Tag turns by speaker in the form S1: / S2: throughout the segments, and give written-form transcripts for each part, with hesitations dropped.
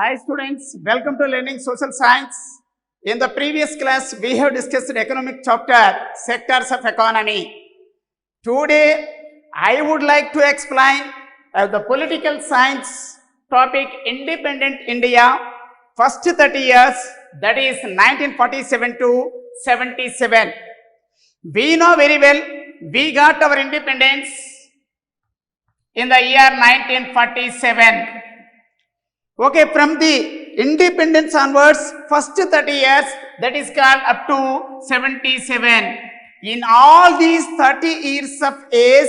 S1: Hi students, welcome to Learning Social Science. In the previous class, we have discussed economic chapter, sectors of economy. Today, I would like to explain the political science topic Independent India, first 30 years, that is 1947 to 77. We know very well, we got our independence in the year 1947. Okay, from the independence onwards, first 30 years, that is called up to 77. In all these 30 years of age,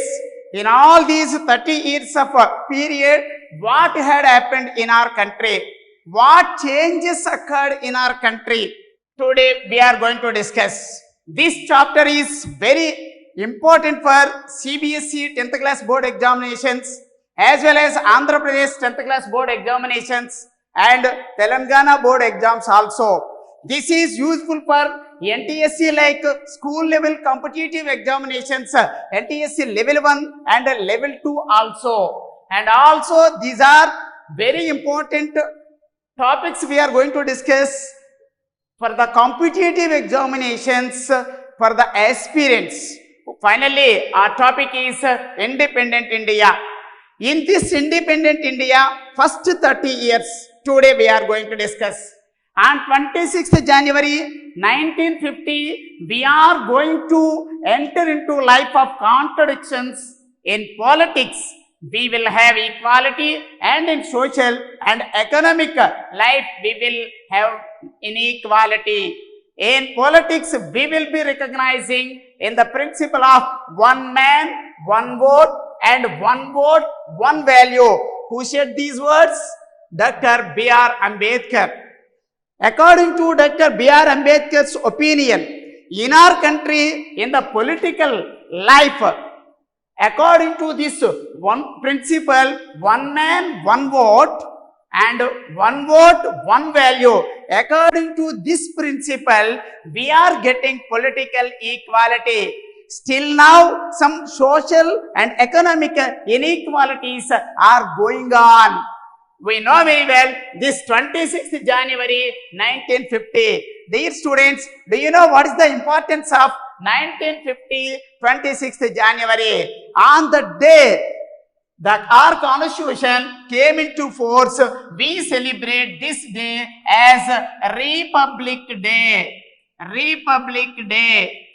S1: in all these 30 years of period, what had happened in our country? What changes occurred in our country? Today we are going to discuss. This chapter is very important for CBSE 10th class board examinations, as well as Andhra Pradesh 10th class board examinations and Telangana board exams also. This is useful for NTSC like school level competitive examinations, NTSC level 1 and level 2 also. And also these are very important topics we are going to discuss for the competitive examinations for the aspirants. Finally, our topic is Independent India. In this Independent India, first 30 years, today we are going to discuss. On 26th January 1950, we are going to enter into life of contradictions. In politics, we will have equality, and in social and economic life, we will have inequality. In politics, we will be recognizing in the principle of one man, one vote, and one vote, one value. Who said these words? Dr. B.R. Ambedkar. According to Dr. B.R. Ambedkar's opinion, in our country, in the political life, according to this one principle, one man, one vote, and one vote, one value, according to this principle, we are getting political equality. Still now, some social and economic inequalities are going on. We know very well this 26th January 1950. Dear students, do you know what is the importance of 1950 26th January? On the day that our constitution came into force, we celebrate this day as Republic Day. Republic Day.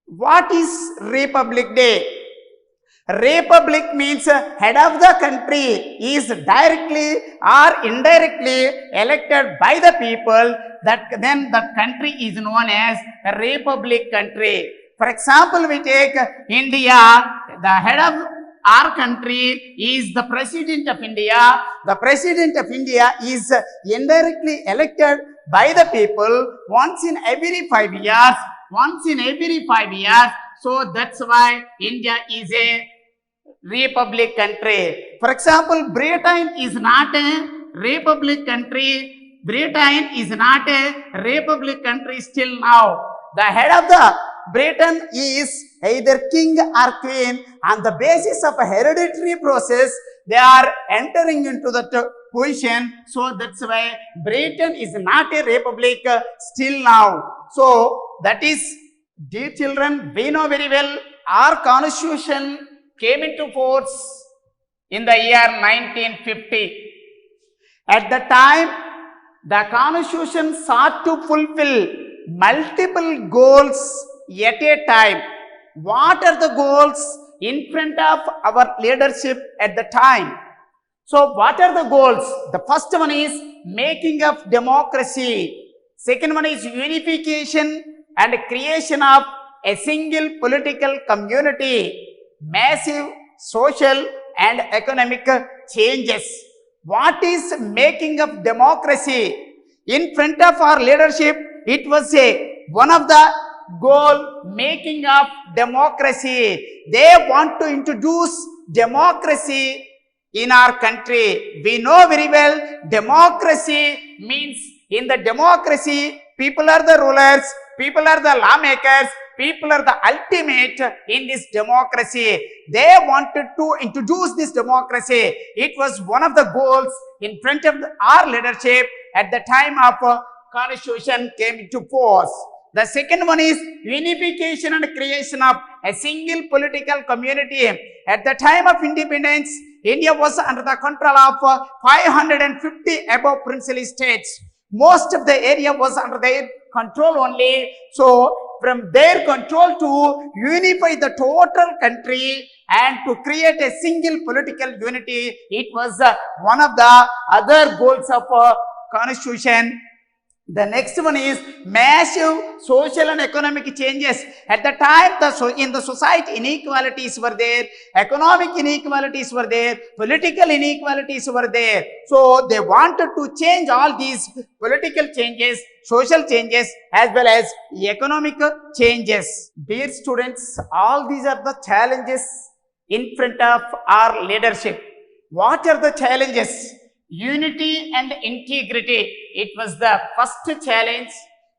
S1: What is Republic Day? Republic means head of the country is directly or indirectly elected by the people, that then the country is known as a republic country. For example, we take India, the head of our country is the President of India. The President of India is indirectly elected by the people once in every 5 years. Once in every 5 years. So that's why India is a republic country. For example, Britain is not a republic country. Britain is not a republic country still now. The head of the Britain is either king or queen. On the basis of a hereditary process, they are entering into that position. So that's why Britain is not a republic still now. So that is, dear children, we know very well our constitution came into force in the year 1950. At the time, the constitution sought to fulfill multiple goals at a time. What are the goals in front of our leadership at the time? So what are the goals? The first one is making of democracy. Second one is unification and creation of a single political community. Massive social and economic changes. What is making of democracy? In front of our leadership, it was one of the goal, making of democracy. They want to introduce democracy in our country. We know very well democracy means, in the democracy, people are the rulers, people are the lawmakers, people are the ultimate in this democracy. They wanted to introduce this democracy. It was one of the goals in front of our leadership at the time of constitution came into force. The second one is unification and creation of a single political community. At the time of independence, India was under the control of 550 above princely states. Most of the area was under their control only. So, from their control to unify the total country and to create a single political unity, it was one of the other goals of constitution. The next one is massive social and economic changes. At the time, in the society, inequalities were there, economic inequalities were there, political inequalities were there. So, they wanted to change all these political changes, social changes, as well as economic changes. Dear students, all these are the challenges in front of our leadership. What are the challenges? Unity and integrity. It was the first challenge.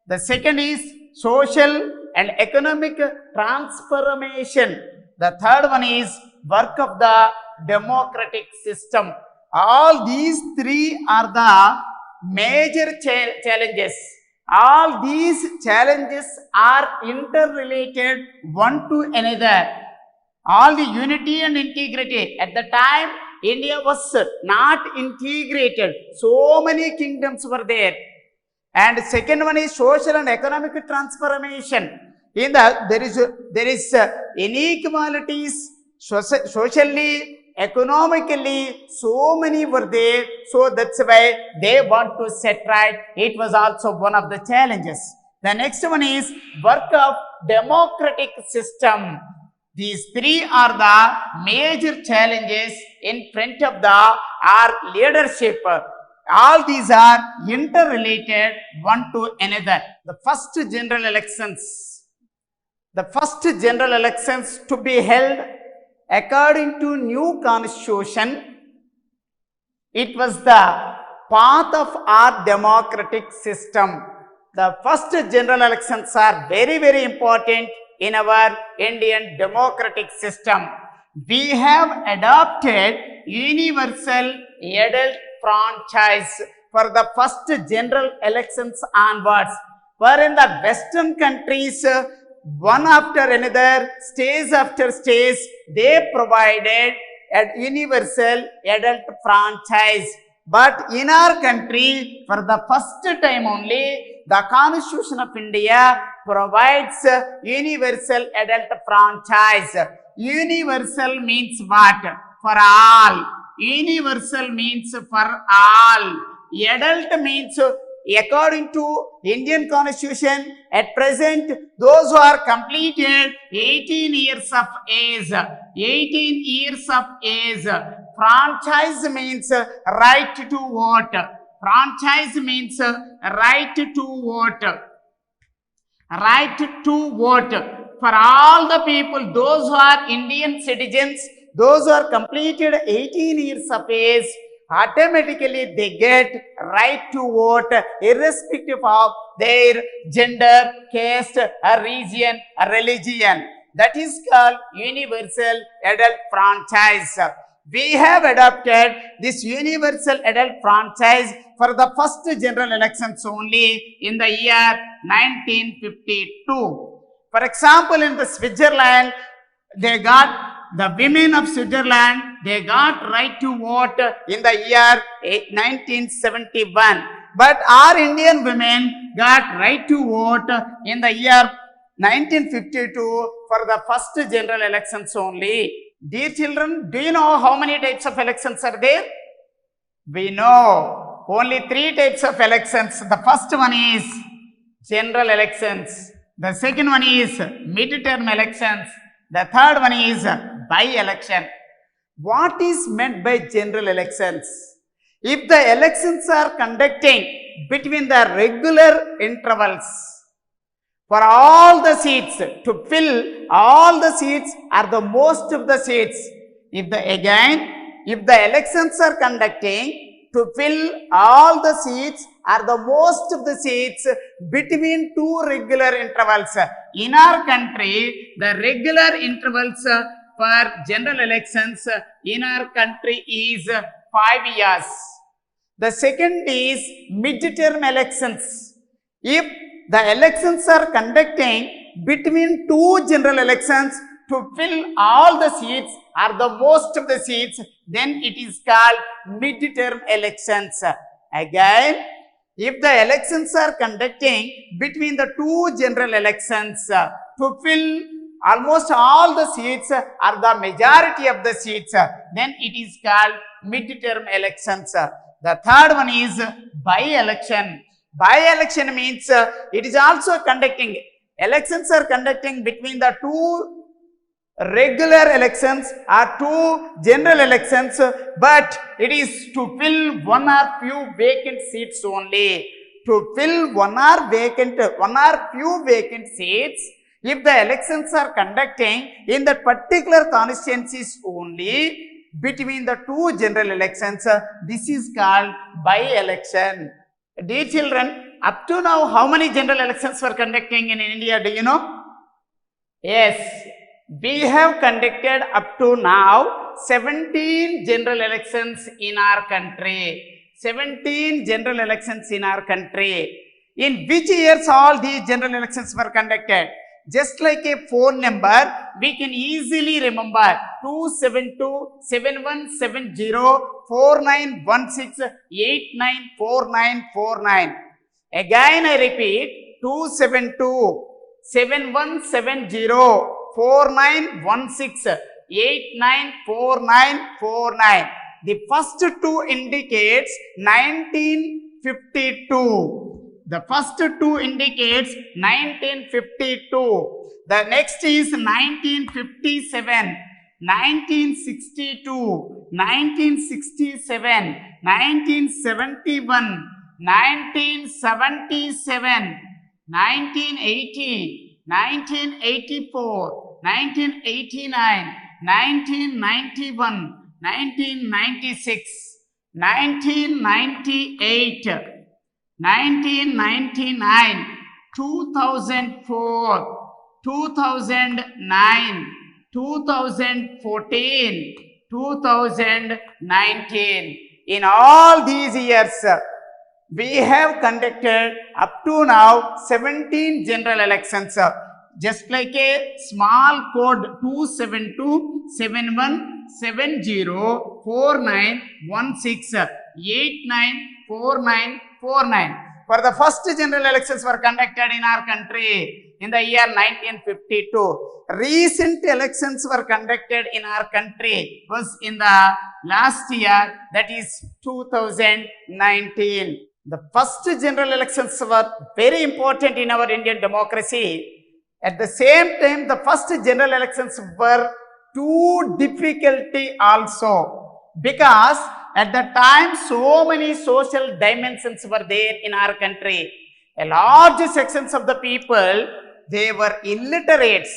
S1: The second is social and economic transformation. The third one is work of the democratic system. All these three are the major challenges. All these challenges are interrelated one to another. All the unity and integrity. At the time, India was not integrated. So many kingdoms were there. And second one is social and economic transformation. In that there is inequalities socially, economically, so many were there. So that's why they want to set right. It was also one of the challenges. The next one is work of democratic system. These three are the major challenges in front of our leadership. All these are interrelated one to another. The first general elections. The first general elections to be held according to new constitution. It was the path of our democratic system. The first general elections are very, very important in our Indian democratic system. We have adopted universal adult franchise for the first general elections onwards. For in the Western countries, one after another, stage after stage, they provided a universal adult franchise. But in our country, for the first time only, the Constitution of India provides universal adult franchise. Universal means what? For all. Universal means for all. Adult means, according to Indian Constitution, at present, those who are completed 18 years of age. 18 years of age. Franchise means right to vote. Franchise means right to vote. Right to vote. For all the people, those who are Indian citizens, those who are completed 18 years of age, automatically they get right to vote irrespective of their gender, caste, or region, or religion. That is called universal adult franchise. We have adopted this universal adult franchise for the first general elections only in the year 1952. For example, in the Switzerland, they got the women of Switzerland, they got right to vote in the year 1971. But our Indian women got right to vote in the year 1952 for the first general elections only. Dear children, do you know how many types of elections are there? We know only 3 types of elections. The first one is general elections. The second one is mid-term elections. The third one is by-election. What is meant by general elections? If the elections are conducting between the regular intervals for all the seats, to fill all the seats are the most of the seats. If the elections are conducting to fill all the seats or the most of the seats between two regular intervals. In our country, the regular intervals for general elections in our country is 5 years. The second is mid-term elections. If the elections are conducting between two general elections to fill all the seats or the most of the seats, then it is called mid-term elections. Again, if the elections are conducting between the two general elections to fill almost all the seats or the majority of the seats, then it is called mid-term elections. The third one is by-election. By-election means it is also conducting, elections are conducting between the two regular elections or two general elections, but it is to fill one or few vacant seats only. To fill one or few vacant seats, if the elections are conducting in that particular constituencies only between the two general elections, this is called by-election. Dear children, up to now, how many general elections were conducting in India? Do you know? Yes, we have conducted up to now 17 general elections in our country. 17 general elections in our country. In which years all these general elections were conducted? Just like a phone number, we can easily remember 272-7170-4916-894949. Again I repeat, 272-7170-4916-894949. The first two indicates 1952. The first two indicates 1952. The next is 1957, 1962, 1967, 1971, 1977, 1980, 1984, 1989, 1991, 1996, 1998, 1999, 2004, 2009, 2014, 2019. In all these years, we have conducted up to now 17 general elections. Just like a small code 272-7170-4916-894949. For the first general elections were conducted in our country in the year 1952. Recent elections were conducted in our country was in the last year, that is 2019. The first general elections were very important in our Indian democracy. At the same time, the first general elections were too difficult also, because at the time so many social dimensions were there in our country. A large sections of the people, they were illiterates.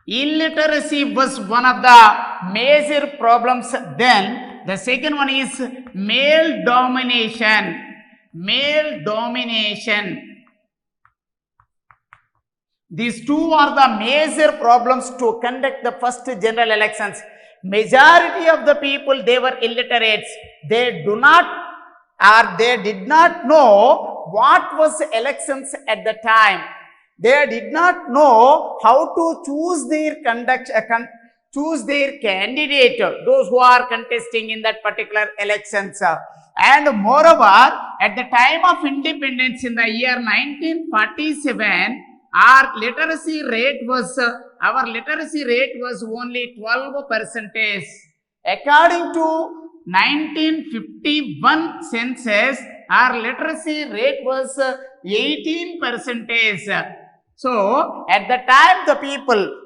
S1: Illiteracy was one of the major problems then. The second one is male domination. These two are the major problems to conduct the first general elections. Majority of the people, they were illiterates. They did not know what was elections at the time. They did not know how to choose their candidate, those who are contesting in that particular elections. And moreover, at the time of independence in the year 1947, our literacy rate was only 12%. According to 1951 census, our literacy rate was 18%. So, at the time,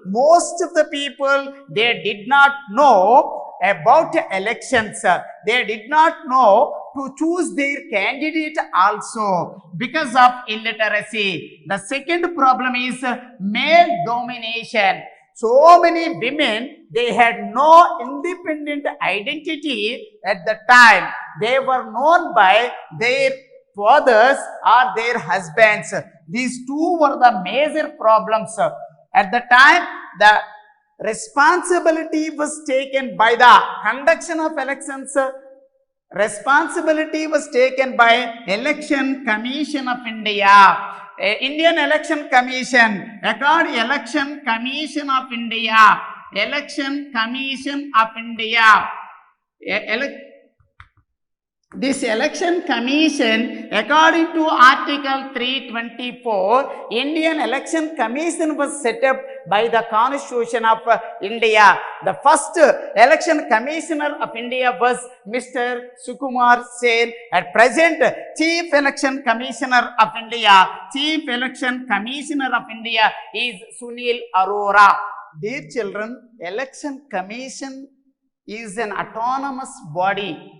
S1: most of the people, they did not know about elections. They did not know to choose their candidate also because of illiteracy. The second problem is male domination. So many women, they had no independent identity at the time. They were known by their fathers or their husbands. These two were the major problems. At the time, the responsibility was taken by the conduction of elections. Responsibility was taken by Election Commission of India. Indian Election Commission, Election Commission of India, Election Commission of India. This election commission, according to Article 324, Indian Election Commission was set up by the Constitution of India. The first election commissioner of India was Mr. Sukumar Sen. At present, Chief Election Commissioner of India, Chief Election Commissioner of India is Sunil Arora. Dear children, Election Commission is an autonomous body.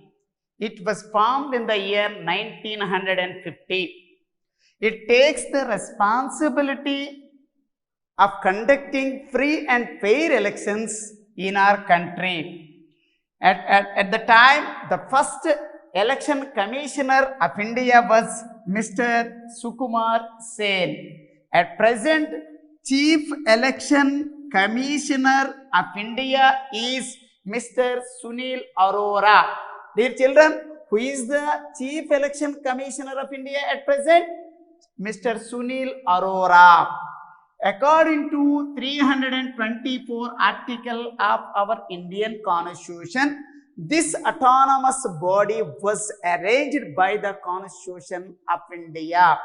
S1: It was formed in the year 1950. It takes the responsibility of conducting free and fair elections in our country. At the time, the first election commissioner of India was Mr. Sukumar Sen. At present, Chief Election Commissioner of India is Mr. Sunil Arora. Dear children, who is the Chief Election Commissioner of India at present? Mr. Sunil Arora. According to 324 article of our Indian Constitution, this autonomous body was arranged by the Constitution of India.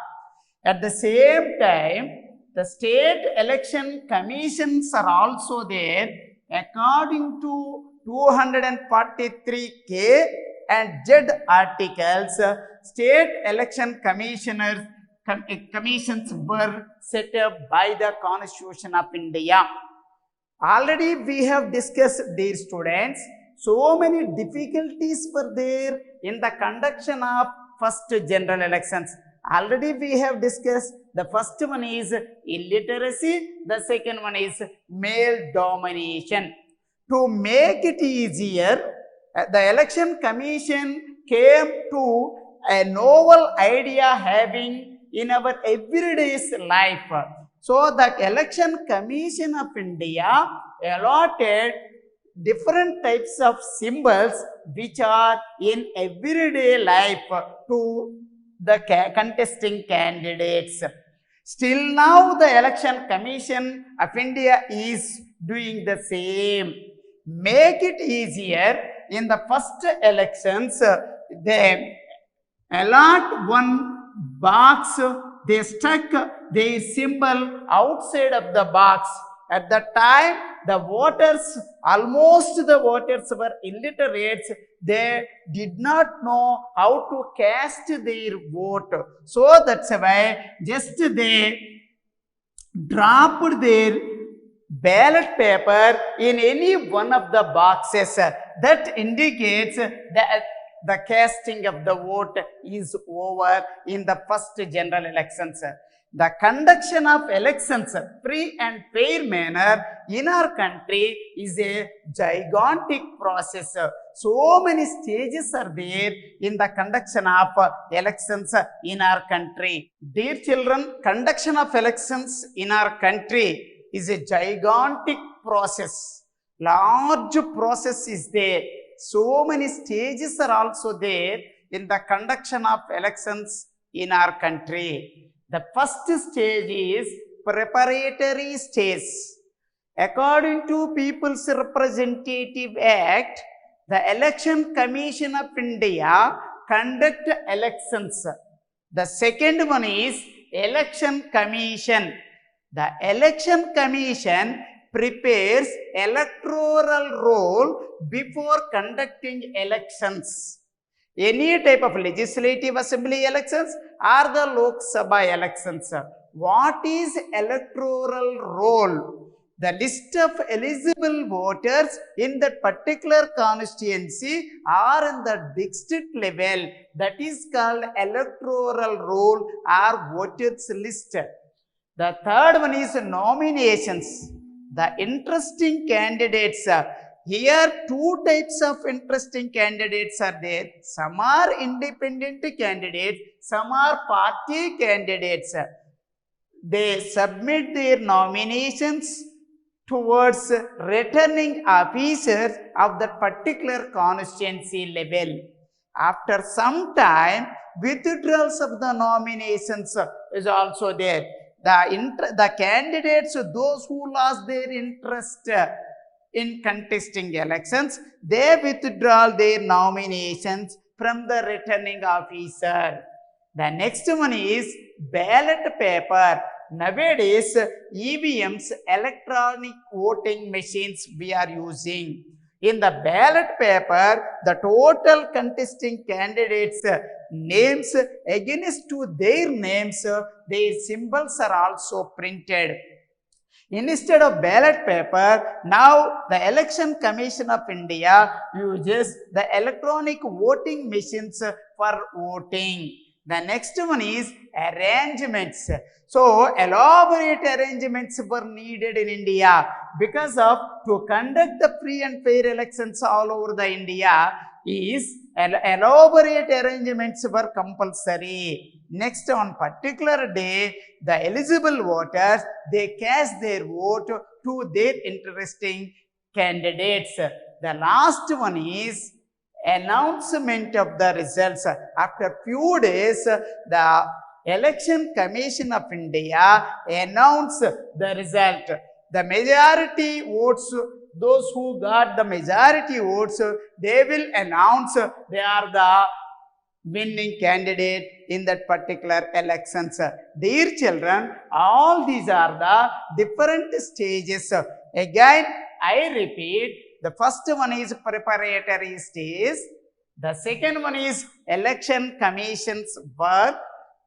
S1: At the same time, the state election commissions are also there. According to 243K and Z articles, state election commissions were set up by the Constitution of India. Already we have discussed, dear students, so many difficulties were there in the conduction of first general elections. Already we have discussed, the first one is illiteracy, the second one is male domination. To make it easier, the election commission came to a novel idea having in our everyday life. So the election commission of India allotted different types of symbols which are in everyday life to the contesting candidates. Still now the election commission of India is doing the same. Make it easier, in the first elections, they allot one box, they stuck their symbol outside of the box. At the time, the voters, almost the voters were illiterates. They did not know how to cast their vote. So that's why just they dropped their ballot paper in any one of the boxes. That indicates that the casting of the vote is over in the first general elections. The conduction of elections free and fair manner in our country is a gigantic process. So many stages are there in the conduction of elections in our country. Dear children, conduction of elections in our country is a gigantic process. Large process is there. So many stages are also there in the conduction of elections in our country. The first stage is preparatory stage. According to People's Representative Act, the Election Commission of India conduct elections. The second one is Election Commission. The Election Commission prepares electoral roll before conducting elections. Any type of legislative assembly elections or the Lok Sabha elections. What is electoral roll? The list of eligible voters in that particular constituency or in the district level, that is called electoral roll or voters list. The third one is nominations. the interesting candidates. Here, two types of interesting candidates are there. Some are independent candidates, some are party candidates. They submit their nominations towards returning officers of that particular constituency level. After some time, withdrawals of the nominations is also there. The candidates, those who lost their interest in contesting elections, they withdraw their nominations from the returning officer. The next one is ballot paper. Nowadays, EVMs, electronic voting machines we are using. In the ballot paper, the total contesting candidates' names against to their names, their symbols are also printed. Instead of ballot paper, now the Election Commission of India uses the electronic voting machines for voting. The next one is arrangements. So, elaborate arrangements were needed in India because of to conduct the free and fair elections all over the India is elaborate arrangements were compulsory. Next, on particular day, the eligible voters, they cast their vote to their interesting candidates. The last one is announcement of the results. After few days, the Election Commission of India announced the result. The majority votes, those who got the majority votes, they will announce they are the winning candidate in that particular elections. Dear children, all these are the different stages. Again, I repeat, the first one is preparatory stage. The second one is election commission's work.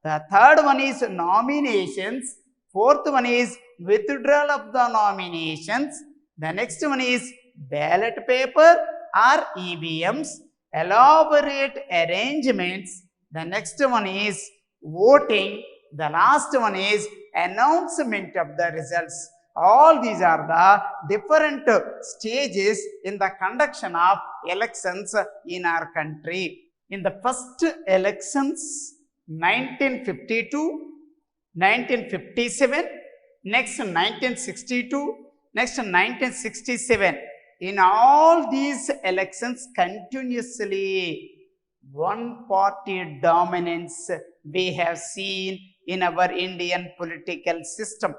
S1: The third one is nominations. Fourth one is withdrawal of the nominations. The next one is ballot paper or EVMs, elaborate arrangements. The next one is voting. The last one is announcement of the results. All these are the different stages in the conduction of elections in our country. In the first elections, 1952, 1957, next 1962, next 1967. In all these elections, continuously one party dominance we have seen in our Indian political system.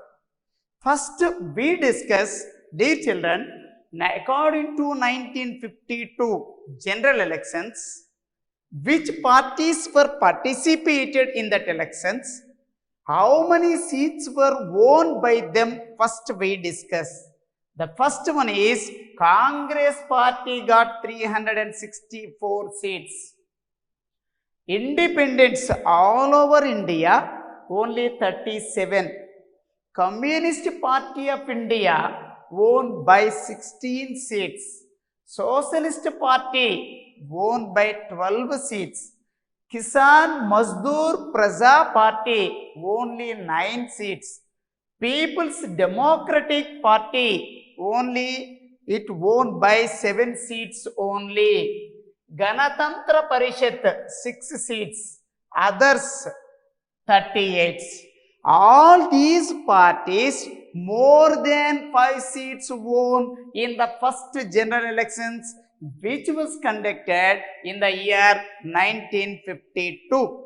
S1: First, we discuss, dear children, according to 1952 general elections, which parties were participated in that elections, how many seats were won by them, first we discuss. The first one is Congress party got 364 seats. Independents all over India, only 37. Communist Party of India won by 16 seats. Socialist Party won by 12 seats. Kisan Mazdoor Praja Party only 9 seats. People's Democratic Party only it won by 7 seats only. Ganatantra Parishad 6 seats. Others 38. All these parties more than 5 seats won in the first general elections which was conducted in the year 1952.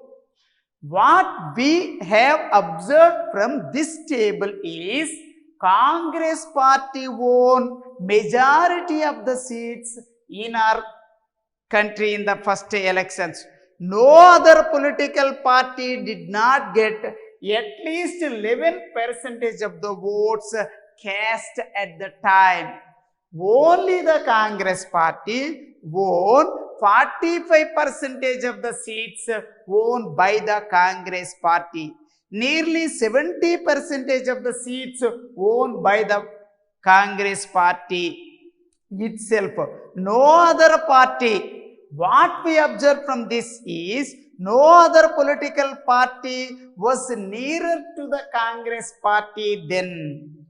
S1: What we have observed from this table is Congress party won majority of the seats in our country in the first elections. No other political party did not get at least 11% of the votes cast at the time. Only the Congress party won 45% of the seats won by the Congress party. Nearly 70% of the seats won by the Congress party itself. No other party. What we observe from this is no other political party was nearer to the Congress party then.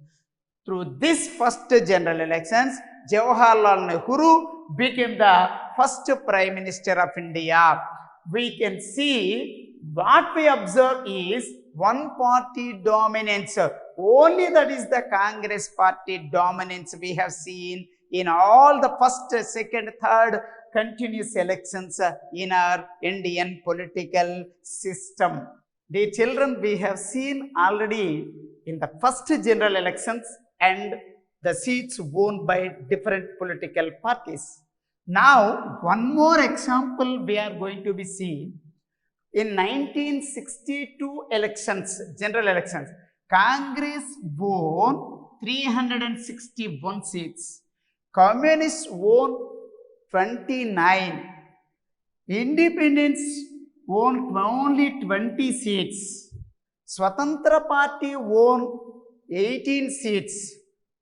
S1: Through this first general elections, Jawaharlal Nehru became the first Prime Minister of India. We can see what we observe is one party dominance. Only that is the Congress party dominance we have seen in all the first, second, third continuous elections in our Indian political system. Dear children, we have seen already in the first general elections and the seats won by different political parties. Now, one more example we are going to be seeing. In 1962 elections, general elections, Congress won 361 seats. Communists won 29. Independents won only 20 seats. Swatantra Party won 18 seats.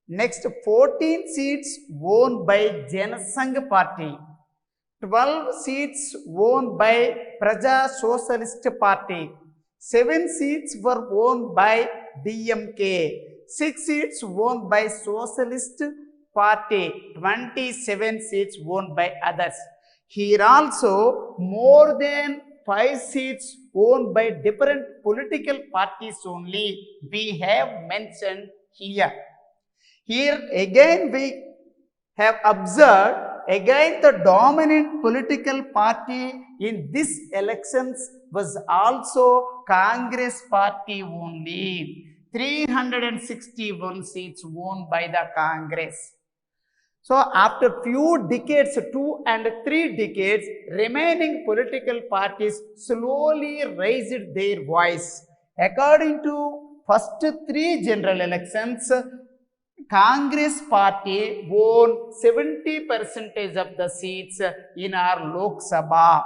S1: Next, 14 seats won by Janasangh Party. 12 seats won by Praja Socialist Party. 7 seats were won by DMK. 6 seats won by Socialist Party. 27 seats won by others. Here also more than 5 seats won by different political parties only we have mentioned here. Here again we have observed again the dominant political party in these elections was also Congress party only. 361 seats won by the Congress. So after few decades, 2 and 3 decades, remaining political parties slowly raised their voice. According to first 3 general elections, Congress party won 70% of the seats in our Lok Sabha.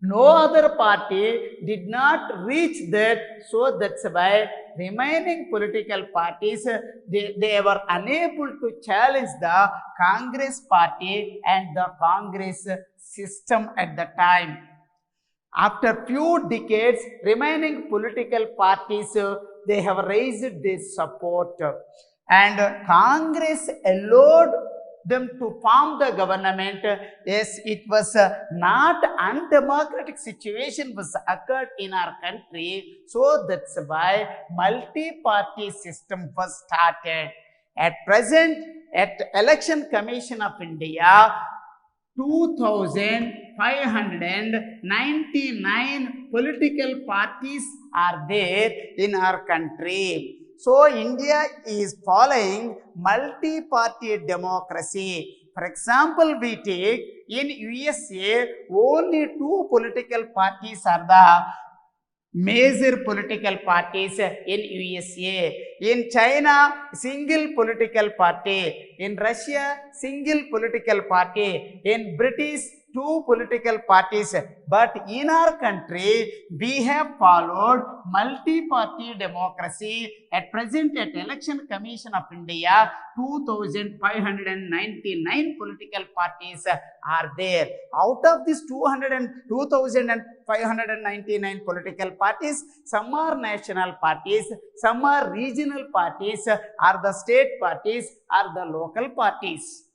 S1: No other party did not reach that, so that's why remaining political parties, they were unable to challenge the Congress party and the Congress system at the time. After few decades, remaining political parties, they have raised their support, and Congress allowed them to form the government. Yes, it was not undemocratic situation was occurred in our country, so that's why multi-party system was started. At present, at Election Commission of India, 2,599 political parties are there in our country. So, India is following multi-party democracy. For example, we take in USA, only 2 political parties are the major political parties in USA. In China, single political party. In Russia, single political party. In British, 2 political parties. But in our country, we have followed multi-party democracy. At present, at Election Commission of India, 2,599 political parties are there. Out of these 2,599 political parties, some are national parties, some are regional parties, are the state parties, are the local parties.